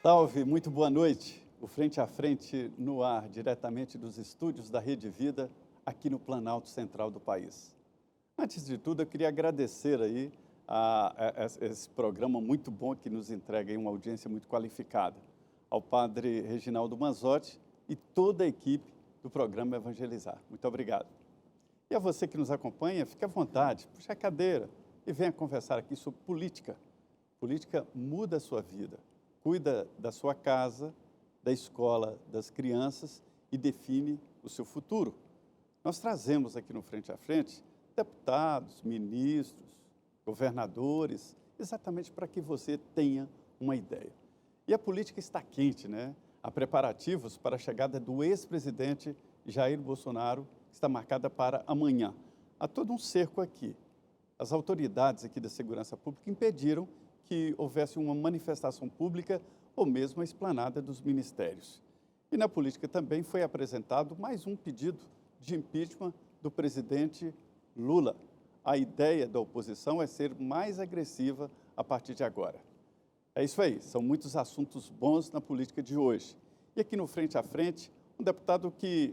Salve, muito boa noite. O Frente a Frente no ar, diretamente dos estúdios da Rede Vida, aqui no Planalto Central do país. Antes de tudo, eu queria agradecer aí a esse programa muito bom que nos entrega aí uma audiência muito qualificada, ao padre Reginaldo Manzotti e toda a equipe do programa Evangelizar. Muito obrigado. E a você que nos acompanha, fique à vontade, puxe a cadeira e venha conversar aqui sobre política. Política muda a sua vida. Cuida da sua casa, da escola, das crianças e define o seu futuro. Nós trazemos aqui no Frente a Frente deputados, ministros, governadores, exatamente para que você tenha uma ideia. E a política está quente, né? Há preparativos para a chegada do ex-presidente Jair Bolsonaro, que está marcada para amanhã. Há todo um cerco aqui. As autoridades aqui da segurança pública impediram que houvesse uma manifestação pública ou mesmo a esplanada dos ministérios. E na política também foi apresentado mais um pedido de impeachment do presidente Lula. A ideia da oposição é ser mais agressiva a partir de agora. É isso aí, são muitos assuntos bons na política de hoje. E aqui no Frente a Frente, um deputado que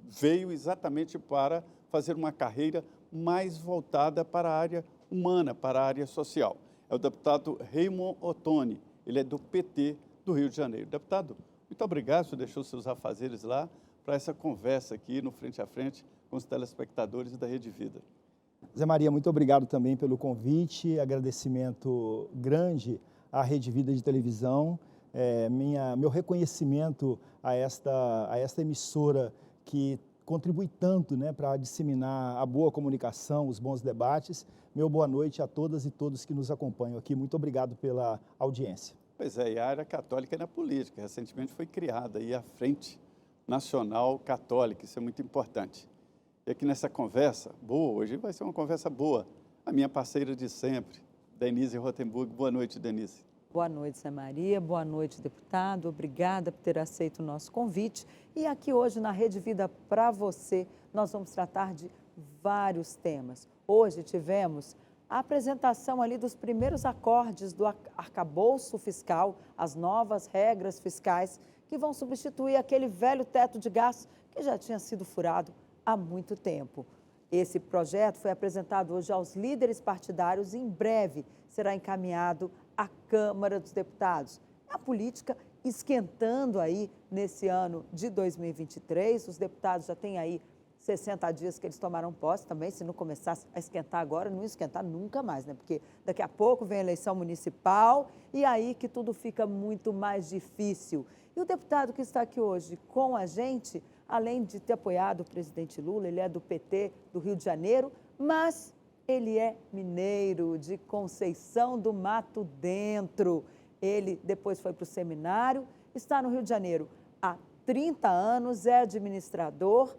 veio exatamente para fazer uma carreira mais voltada para a área humana, para a área social. É o deputado Raymond Ottoni, ele é do PT do Rio de Janeiro. Deputado, muito obrigado, o senhor deixou seus afazeres lá para essa conversa aqui no Frente a Frente com os telespectadores da Rede Vida. Zé Maria, muito obrigado também pelo convite, agradecimento grande à Rede Vida de televisão, meu reconhecimento a esta emissora que contribui tanto, né, para disseminar a boa comunicação, os bons debates. Meu boa noite a todas e todos que nos acompanham aqui. Muito obrigado pela audiência. Pois é, e a área católica na política. Recentemente foi criada aí a Frente Nacional Católica, isso é muito importante. E aqui nessa conversa boa, hoje vai ser uma conversa boa, a minha parceira de sempre, Denise Rotenburg. Boa noite, Denise. Boa noite, Zé Maria. Boa noite, deputado. Obrigada por ter aceito o nosso convite. E aqui hoje na Rede Vida para você, nós vamos tratar de vários temas. Hoje tivemos a apresentação ali dos primeiros acordes do arcabouço fiscal, as novas regras fiscais que vão substituir aquele velho teto de gastos que já tinha sido furado há muito tempo. Esse projeto foi apresentado hoje aos líderes partidários e em breve será encaminhado à Câmara dos Deputados. A política esquentando aí nesse ano de 2023, os deputados já têm aí 60 dias que eles tomaram posse também, se não começar a esquentar agora, não ia esquentar nunca mais, né? Porque daqui a pouco vem a eleição municipal e aí que tudo fica muito mais difícil. E o deputado que está aqui hoje com a gente, além de ter apoiado o presidente Lula, ele é do PT do Rio de Janeiro, mas ele é mineiro de Conceição do Mato Dentro. Ele depois foi para o seminário, está no Rio de Janeiro há 30 anos, é administrador,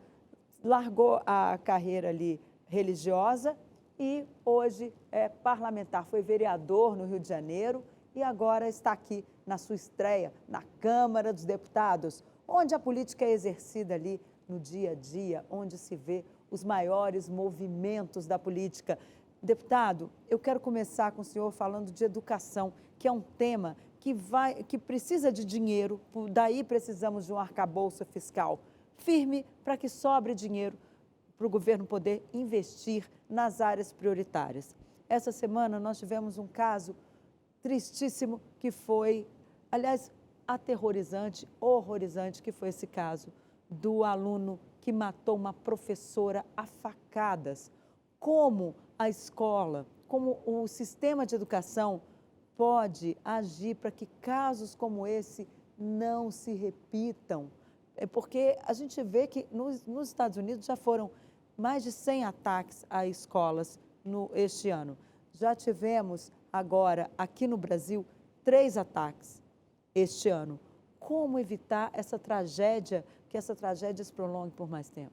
largou a carreira ali religiosa e hoje é parlamentar, foi vereador no Rio de Janeiro e agora está aqui na sua estreia na Câmara dos Deputados, onde a política é exercida ali no dia a dia, onde se vê os maiores movimentos da política. Deputado, eu quero começar com o senhor falando de educação, que é um tema que precisa de dinheiro, daí precisamos de um arcabouço fiscal firme para que sobre dinheiro para o governo poder investir nas áreas prioritárias. Essa semana nós tivemos um caso tristíssimo que foi, aliás, aterrorizante, horrorizante, que foi esse caso do aluno que matou uma professora a facadas. Como a escola, como o sistema de educação pode agir para que casos como esse não se repitam? É porque a gente vê que nos Estados Unidos já foram mais de 100 ataques a escolas este ano. Já tivemos agora, aqui no Brasil, 3 ataques este ano. Como evitar essa tragédia, que essa tragédia se prolongue por mais tempo?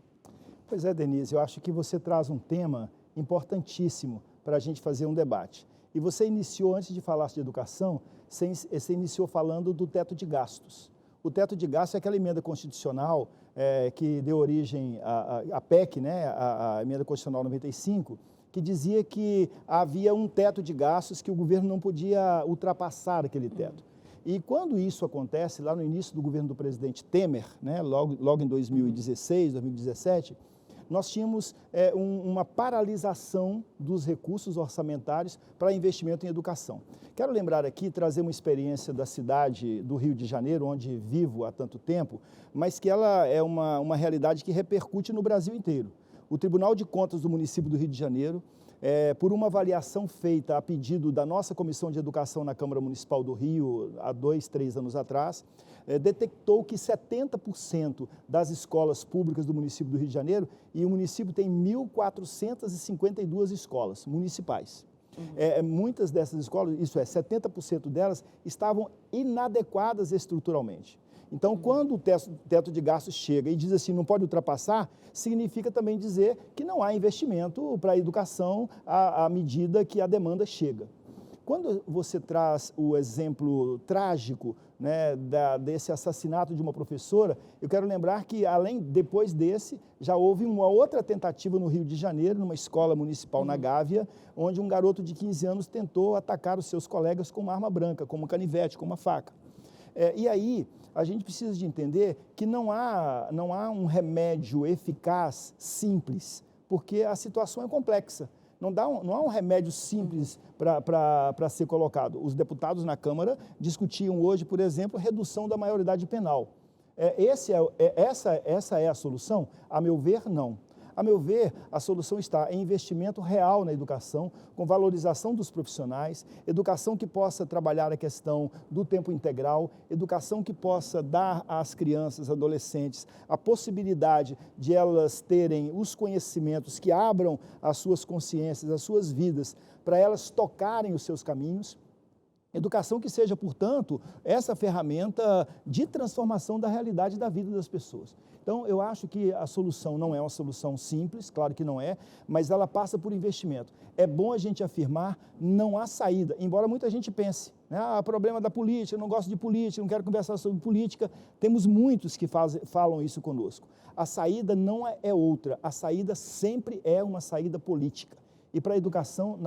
Pois é, Denise, eu acho que você traz um tema importantíssimo para a gente fazer um debate. E você iniciou, antes de falar de educação, você iniciou falando do teto de gastos. O teto de gastos é aquela emenda constitucional que deu origem à PEC, né, a emenda constitucional 95, que dizia que havia um teto de gastos que o governo não podia ultrapassar aquele teto. E quando isso acontece, lá no início do governo do presidente Temer, né, logo em 2016, 2017, nós tínhamos uma paralisação dos recursos orçamentários para investimento em educação. Quero lembrar aqui, trazer uma experiência da cidade do Rio de Janeiro, onde vivo há tanto tempo, mas que ela é uma realidade que repercute no Brasil inteiro. O Tribunal de Contas do município do Rio de Janeiro, por uma avaliação feita a pedido da nossa Comissão de Educação na Câmara Municipal do Rio, há 2, 3 anos atrás, detectou que 70% das escolas públicas do município do Rio de Janeiro, e o município tem 1.452 escolas municipais. Muitas dessas escolas, isso é, 70% delas, estavam inadequadas estruturalmente. Então, quando o teto de gastos chega e diz assim, não pode ultrapassar, significa também dizer que não há investimento para a educação à medida que a demanda chega. Quando você traz o exemplo trágico, né, desse assassinato de uma professora, eu quero lembrar que, depois desse, já houve uma outra tentativa no Rio de Janeiro, numa escola municipal na Gávea, onde um garoto de 15 anos tentou atacar os seus colegas com uma arma branca, com uma canivete, com uma faca. E aí, a gente precisa de entender que não há um remédio eficaz, simples, porque a situação é complexa. Não há um remédio simples para ser colocado. Os deputados na Câmara discutiam hoje, por exemplo, redução da maioridade penal. Essa é a solução? A meu ver, não. A meu ver, a solução está em investimento real na educação, com valorização dos profissionais, educação que possa trabalhar a questão do tempo integral, educação que possa dar às crianças, adolescentes, a possibilidade de elas terem os conhecimentos que abram as suas consciências, as suas vidas, para elas tocarem os seus caminhos. Educação que seja, portanto, essa ferramenta de transformação da realidade da vida das pessoas. Então, eu acho que a solução não é uma solução simples, claro que não é, mas ela passa por investimento. É bom a gente afirmar, não há saída, embora muita gente pense, né, problema da política, eu não gosto de política, não quero conversar sobre política, temos muitos que falam isso conosco. A saída não é outra, a saída sempre é uma saída política. E para a educação,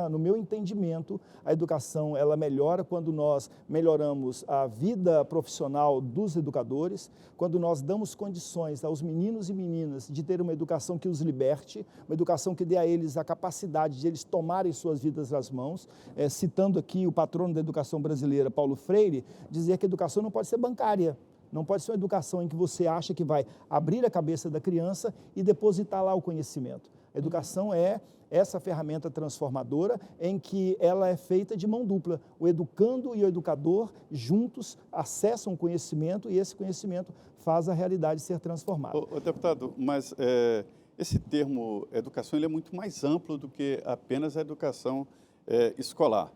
no meu entendimento, a educação ela melhora quando nós melhoramos a vida profissional dos educadores, quando nós damos condições aos meninos e meninas de ter uma educação que os liberte, uma educação que dê a eles a capacidade de eles tomarem suas vidas nas mãos. Citando aqui o patrono da educação brasileira, Paulo Freire, dizer que a educação não pode ser bancária. Não pode ser uma educação em que você acha que vai abrir a cabeça da criança e depositar lá o conhecimento. A educação é essa ferramenta transformadora em que ela é feita de mão dupla. O educando e o educador juntos acessam o conhecimento e esse conhecimento faz a realidade ser transformada. Deputado, mas esse termo educação ele é muito mais amplo do que apenas a educação escolar.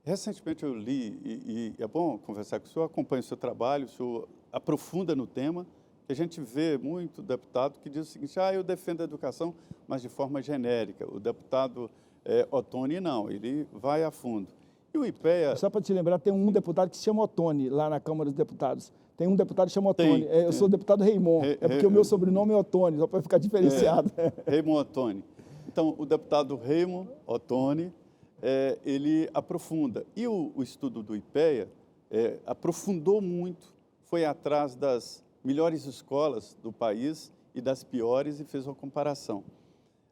Recentemente eu li, e é bom conversar com o senhor, acompanha o seu trabalho, o senhor aprofunda no tema. A gente vê muito deputado que diz o seguinte, eu defendo a educação, mas de forma genérica. O deputado Ottoni não, ele vai a fundo. E o IPEA... Só para te lembrar, tem um deputado que se chama Ottoni, lá na Câmara dos Deputados. Tem um deputado que se chama Ottoni. Eu sou o deputado Raymond, porque o meu sobrenome é Ottoni, só para ficar diferenciado. Raymond Ottoni. Então, o deputado Raymond Ottoni, ele aprofunda. E o estudo do IPEA aprofundou muito, foi atrás das melhores escolas do país e das piores e fez uma comparação.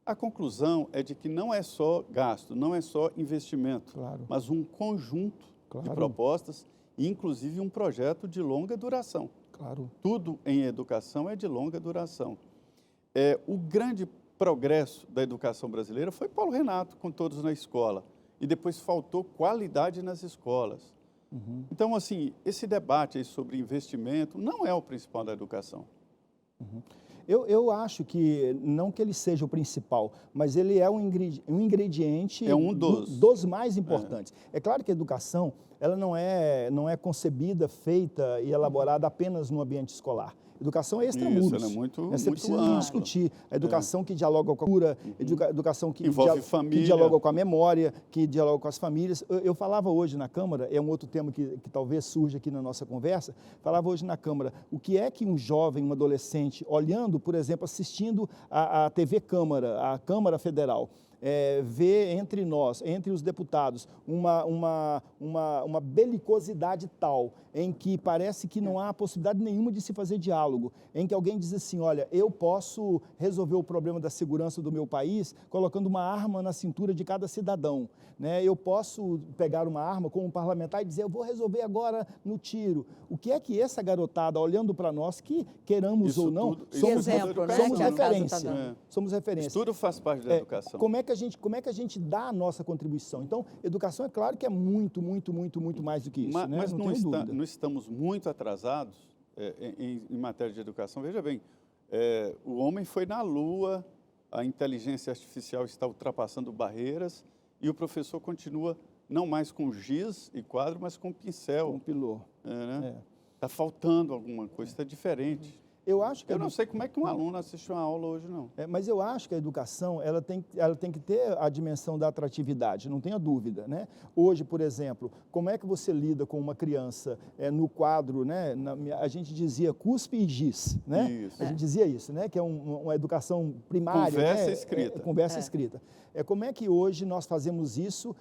A conclusão é de que não é só gasto, não é só investimento, claro, mas um conjunto de propostas e, inclusive, um projeto de longa duração. Claro. Tudo em educação é de longa duração. O grande progresso da educação brasileira foi Paulo Renato, com Todos na Escola, e depois faltou qualidade nas escolas. Então, assim, esse debate aí sobre investimento não é o principal da educação. Eu acho que, não que ele seja o principal, mas ele é um ingrediente dos mais importantes. É claro que a educação ela não é concebida, feita e elaborada apenas no ambiente escolar. Educação é extramuros. Isso, ela é muito Você precisa discutir. A educação que dialoga com a cultura, educação que envolve família, que dialoga com a memória, que dialoga com as famílias. Eu falava hoje na Câmara, é um outro tema que talvez surja aqui na nossa conversa, falava hoje na Câmara, o que é que um jovem, um adolescente, olhando, por exemplo, assistindo a TV Câmara, a Câmara Federal, vê entre nós, entre os deputados, uma belicosidade tal, em que parece que não há possibilidade nenhuma de se fazer diálogo, em que alguém diz assim, olha, eu posso resolver o problema da segurança do meu país colocando uma arma na cintura de cada cidadão, né? Eu posso pegar uma arma como parlamentar e dizer, eu vou resolver agora no tiro. O que é que essa garotada, olhando para nós, que queiramos Isso ou não, tudo- somos, exemplo, né, somos que a casa tá referência, dando. somos referência. Isso tudo faz parte da educação. Como é que a gente dá a nossa contribuição? Então, educação é claro que é muito mais do que isso, né? Mas não não, tenho dúvida. não estamos muito atrasados em matéria de educação. Veja bem, o homem foi na Lua, a inteligência artificial está ultrapassando barreiras e o professor continua não mais com giz e quadro, mas com pincel. Um piloto. Né? Está faltando alguma coisa, está diferente. Eu acho que Eu não sei como é que um aluno assiste uma aula hoje, não. mas eu acho que a educação ela tem que ter a dimensão da atratividade, não tenha dúvida, né? Hoje, por exemplo, como é que você lida com uma criança no quadro, né? A gente dizia cuspe e giz, né? Isso. A gente dizia isso, né? Que é uma educação primária, Conversa né? escrita. Conversa escrita. Como é que hoje nós fazemos isso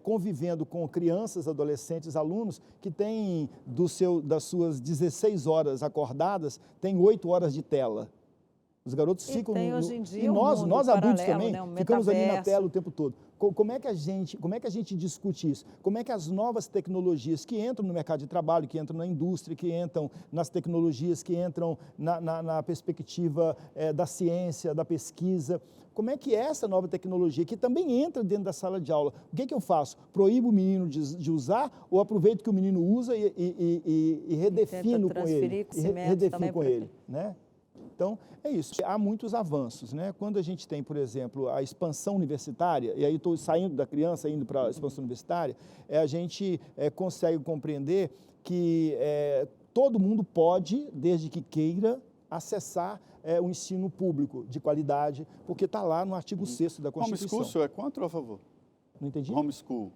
convivendo com crianças, adolescentes, alunos que têm das suas 16 horas acordadas, tem 8 horas de tela. Os garotos ficam tem hoje em dia e um nós mundo adultos paralelo, também, né? Um ficamos ali na metaverso. tela o tempo todo. Como é que a gente discute isso? Como é que as novas tecnologias que entram no mercado de trabalho, que entram na indústria, que entram nas tecnologias, que entram na perspectiva da ciência, da pesquisa, como é que essa nova tecnologia, que também entra dentro da sala de aula, o que é que eu faço? Proíbo o menino de usar ou aproveito que o menino usa e redefino com ele? Redefino com ele, né? Então, é isso. Há muitos avanços, né? Quando a gente tem, por exemplo, a expansão universitária, e aí estou saindo da criança, indo para a expansão universitária, a gente consegue compreender que todo mundo pode, desde que queira, acessar o ensino público de qualidade, porque está lá no artigo 6º da Constituição. Homeschool, o senhor é contra ou a favor? Não entendi? Homeschool.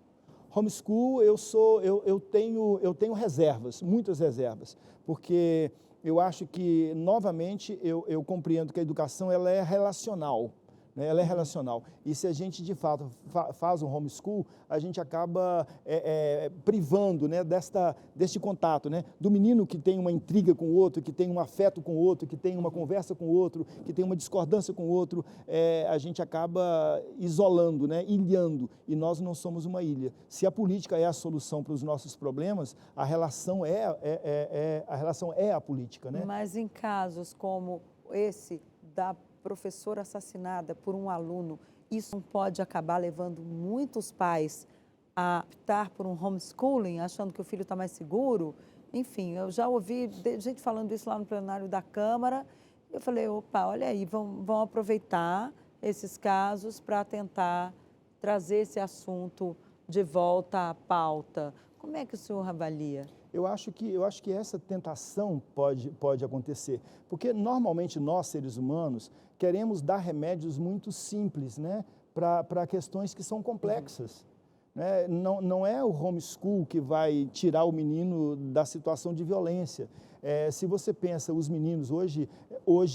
Homeschool, eu tenho reservas, muitas reservas, porque eu acho que, novamente, eu compreendo que a educação ela é relacional, né? Ela é relacional. E se a gente, de fato, faz um homeschool, a gente acaba privando, né, deste contato, né? Do menino que tem uma intriga com o outro, que tem um afeto com o outro, que tem uma conversa com o outro, que tem uma discordância com o outro, a gente acaba isolando, né, ilhando, e nós não somos uma ilha. Se a política é a solução para os nossos problemas, a relação é a política, né? Mas em casos como esse da professora assassinada por um aluno, isso não pode acabar levando muitos pais a optar por um homeschooling, achando que o filho está mais seguro? Enfim, eu já ouvi gente falando isso lá no plenário da Câmara. Eu falei, opa, olha aí, vão aproveitar esses casos para tentar trazer esse assunto de volta à pauta. Como é que o senhor avalia? Eu acho que essa tentação pode acontecer, porque normalmente nós, seres humanos, queremos dar remédios muito simples, né, para questões que são complexas. Né? Não é o homeschool que vai tirar o menino da situação de violência. Se você pensa, os meninos hoje,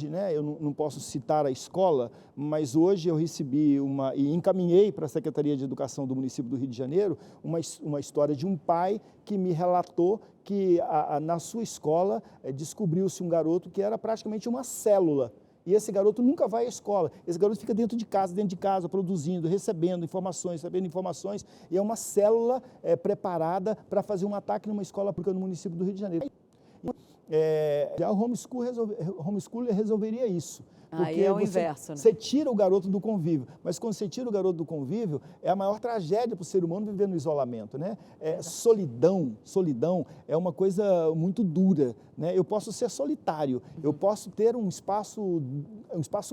né, eu não posso citar a escola, mas hoje eu recebi e encaminhei para a Secretaria de Educação do município do Rio de Janeiro uma história de um pai que me relatou que na sua escola descobriu-se um garoto que era praticamente uma célula. E esse garoto nunca vai à escola. Esse garoto fica dentro de casa, produzindo, recebendo informações, e é uma célula preparada para fazer um ataque numa escola pública no município do Rio de Janeiro. O homeschool resolveria isso. Aí é o inverso, né? Você tira o garoto do convívio, mas quando você tira o garoto do convívio, é a maior tragédia para o ser humano viver no isolamento, né? Solidão é uma coisa muito dura, né? Eu posso ser solitário, eu posso ter um espaço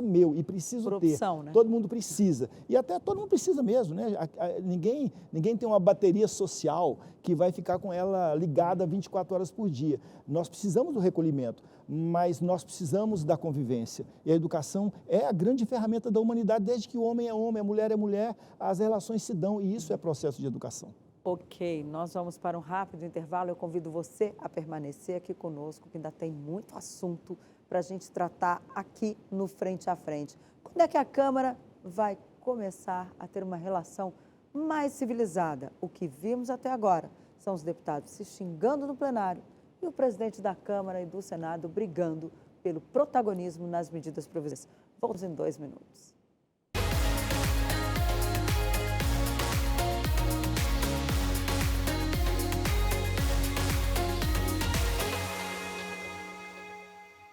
meu e preciso por ter. opção, né? Todo mundo precisa, e até todo mundo precisa mesmo, né? Ninguém tem uma bateria social que vai ficar com ela ligada 24 horas por dia. Nós precisamos do recolhimento, mas nós precisamos da convivência. E a educação é a grande ferramenta da humanidade, desde que o homem é homem, a mulher é mulher, as relações se dão, e isso é processo de educação. Ok, nós vamos para um rápido intervalo. Eu convido você a permanecer aqui conosco, que ainda tem muito assunto para a gente tratar aqui no Frente a Frente. Quando é que a Câmara vai começar a ter uma relação mais civilizada. O que vimos até agora são os deputados se xingando no plenário e o presidente da Câmara e do Senado brigando pelo protagonismo nas medidas provisórias. Voltamos em 2 minutos.